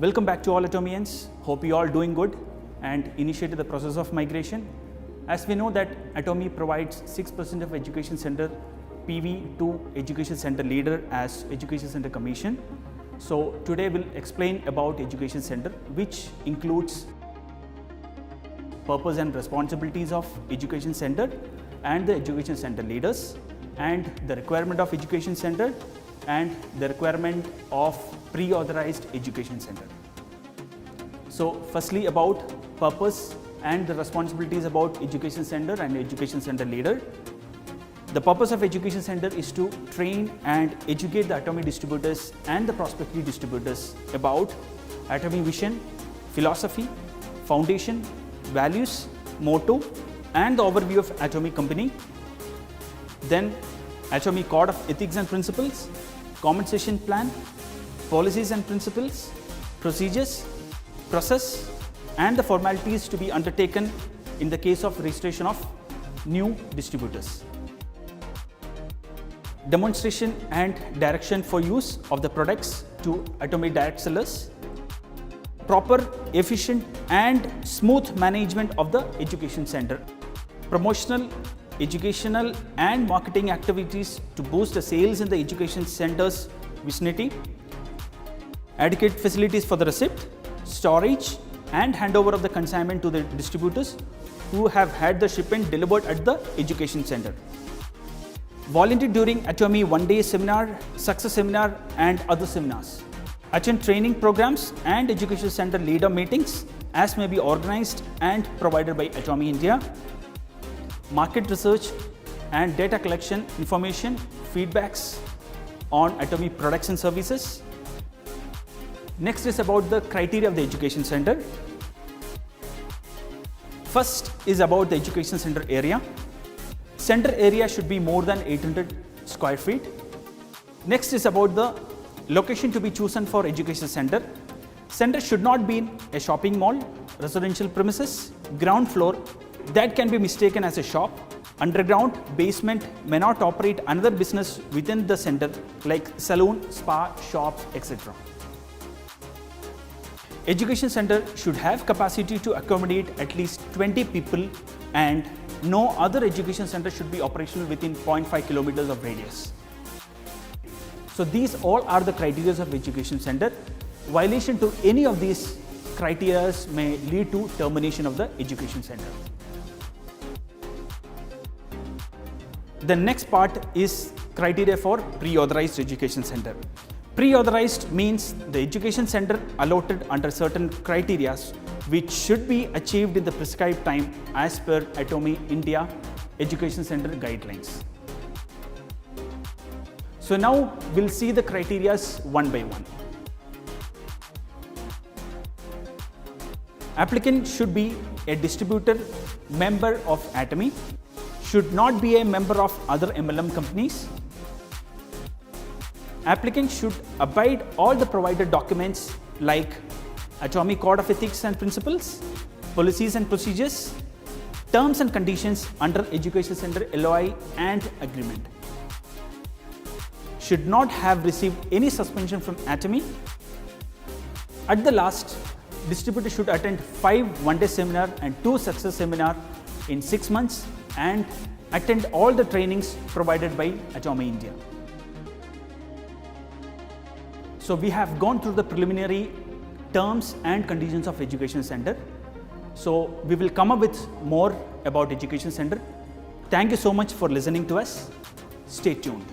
Welcome back to all Atomians. Hope you all doing good and initiated the process of migration. As we know that Atomy provides 6% of education center PV to education center leader as education center commission. So today we'll explain about education center, which includes purpose and responsibilities of education center and the education center leaders, and the requirement of education center and the requirement of pre-authorized education center. So firstly, about purpose and the responsibilities about education center and education center leader. The purpose of education center is to train and educate the Atomy distributors and the prospective distributors about Atomy vision, philosophy, foundation, values, motto, and the overview of Atomy company. Then Atomy code of ethics and principles, compensation plan, policies and principles, procedures, process, and the formalities to be undertaken in the case of registration of new distributors. Demonstration and direction for use of the products to Atomy direct sellers. Proper, efficient, and smooth management of the education center. Promotional, educational, and marketing activities to boost the sales in the education center's vicinity. Adequate facilities for the receipt, storage, and handover of the consignment to the distributors who have had the shipment delivered at the education center. Volunteer during Atomy one-day seminar, success seminar, and other seminars. Attend training programs and education center leader meetings as may be organized and provided by Atomy India. Market research and data collection, information, feedbacks on Atomy products and services. Next is about the criteria of the education center. First is about the education center area. Center area should be more than 800 square feet. Next is about the location to be chosen for education center. Center should not be in a shopping mall, residential premises, ground floor that can be mistaken as a shop. Underground, basement may not operate another business within the center like saloon, spa, shops, etc. Education center should have capacity to accommodate at least 20 people, and no other education center should be operational within 0.5 kilometers of radius. So these all are the criteria of education center. Violation to any of these criteria may lead to termination of the education center. The next part is criteria for pre-authorized education center. Pre-authorized means the education center allotted under certain criteria which should be achieved in the prescribed time as per Atomy India Education Center guidelines. So now we'll see the criteria one by one. Applicant should be a distributor member of Atomy, should not be a member of other MLM companies. Applicant should abide all the provided documents like Atomy Code of Ethics and Principles, policies and procedures, terms and conditions under Education Center LOI and agreement. Should not have received any suspension from Atomy. At the last, distributor should attend 5 one-day seminar and 2 success seminar in 6 months and attend all the trainings provided by Atomy India. So we have gone through the preliminary terms and conditions of education center. So we will come up with more about education center. Thank you so much for listening to us. Stay tuned.